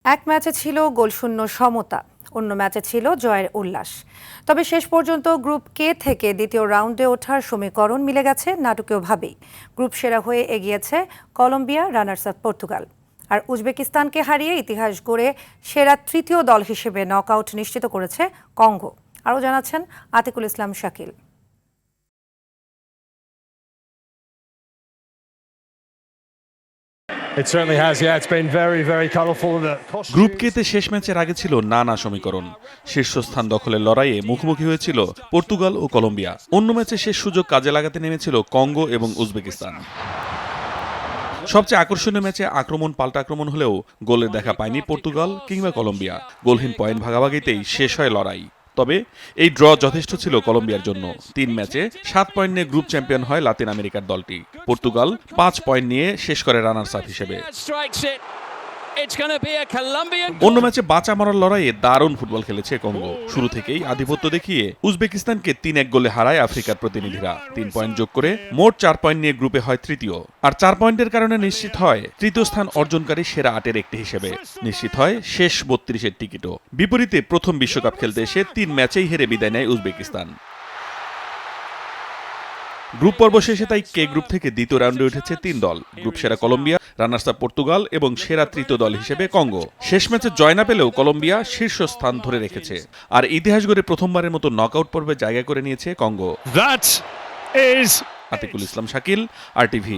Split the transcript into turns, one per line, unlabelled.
এক ম্যাচে ছিল গোলশূন্য সমতা, অন্য ম্যাচে ছিল জয়ের উল্লাস। তবে শেষ পর্যন্ত গ্রুপ কে থেকে দ্বিতীয় রাউন্ডে ওঠার সমীকরণ মিলে গেছে নাটকীয়ভাবেই। গ্রুপ সেরা হয়ে এগিয়েছে কলম্বিয়া, রানার্স আপ পর্তুগাল। আর উজবেকিস্তানকে হারিয়ে ইতিহাস গড়ে সেরা তৃতীয় দল হিসেবে নকআউট নিশ্চিত করেছে কঙ্গো। আরও জানাচ্ছেন আতিকুল ইসলাম শাকিল।
গ্রুপ কেতে শেষ ম্যাচের আগে ছিল নানা সমীকরণ। শীর্ষস্থান দখলের লড়াইয়ে মুখোমুখি হয়েছিল পর্তুগাল ও কলম্বিয়া। অন্য ম্যাচে শেষ সুযোগ কাজে লাগাতে নেমেছিল কঙ্গো এবং উজবেকিস্তান। সবচেয়ে আকর্ষণীয় ম্যাচে আক্রমণ পাল্টা আক্রমণ হলেও গোলের দেখা পায়নি পর্তুগাল কিংবা কলম্বিয়া। গোলহীন পয়েন্ট ভাগাভাগিতেই শেষ হয় লড়াই। তবে এই ড্র যথেষ্ট ছিল কলম্বিয়ার জন্য। ৩ ম্যাচে ৭ পয়েন্ট নিয়ে গ্রুপ চ্যাম্পিয়ন হয় লাতিন আমেরিকার দলটি। পর্তুগাল ৫ পয়েন্ট নিয়ে শেষ করে রানার্স আপ হিসেবে। অন্য ম্যাচে বাঁচা মরার লড়াইয়ে দারুণ ফুটবল খেলেছে কঙ্গো। শুরু থেকেই আধিপত্য দেখিয়ে উজবেকিস্তানকে ৩-১ গোলে হারায় আফ্রিকার প্রতিনিধিরা। ৩ পয়েন্ট যোগ করে মোট ৪ পয়েন্ট নিয়ে গ্রুপে হয় তৃতীয়। আর ৪ পয়েন্টের কারণে নিশ্চিত হয় তৃতীয় স্থান অর্জনকারী সেরা ৮-এর একটি হিসেবে। নিশ্চিত হয় শেষ ৩২-এর টিকিটও। বিপরীতে প্রথম বিশ্বকাপ খেলতে এসে ৩ ম্যাচেই হেরে বিদায় নেয় উজবেকিস্তান। গ্রুপ পর্ব শেষে তাই কে গ্রুপ থেকে দ্বিতীয় রাউন্ডে উঠেছে ৩ দল। গ্রুপ সেরা কলম্বিয়া, রানার্স আপ পর্তুগাল এবং সেরা তৃতীয় দল হিসেবে কঙ্গো। শেষ ম্যাচে জয় না পেলেও কলম্বিয়া শীর্ষস্থান ধরে রেখেছে। আর ইতিহাস গড়ে প্রথমবারের মতো নকআউট পর্বে জায়গা করে নিয়েছে কঙ্গো। আতিকুল ইসলাম শাকিল, RTV।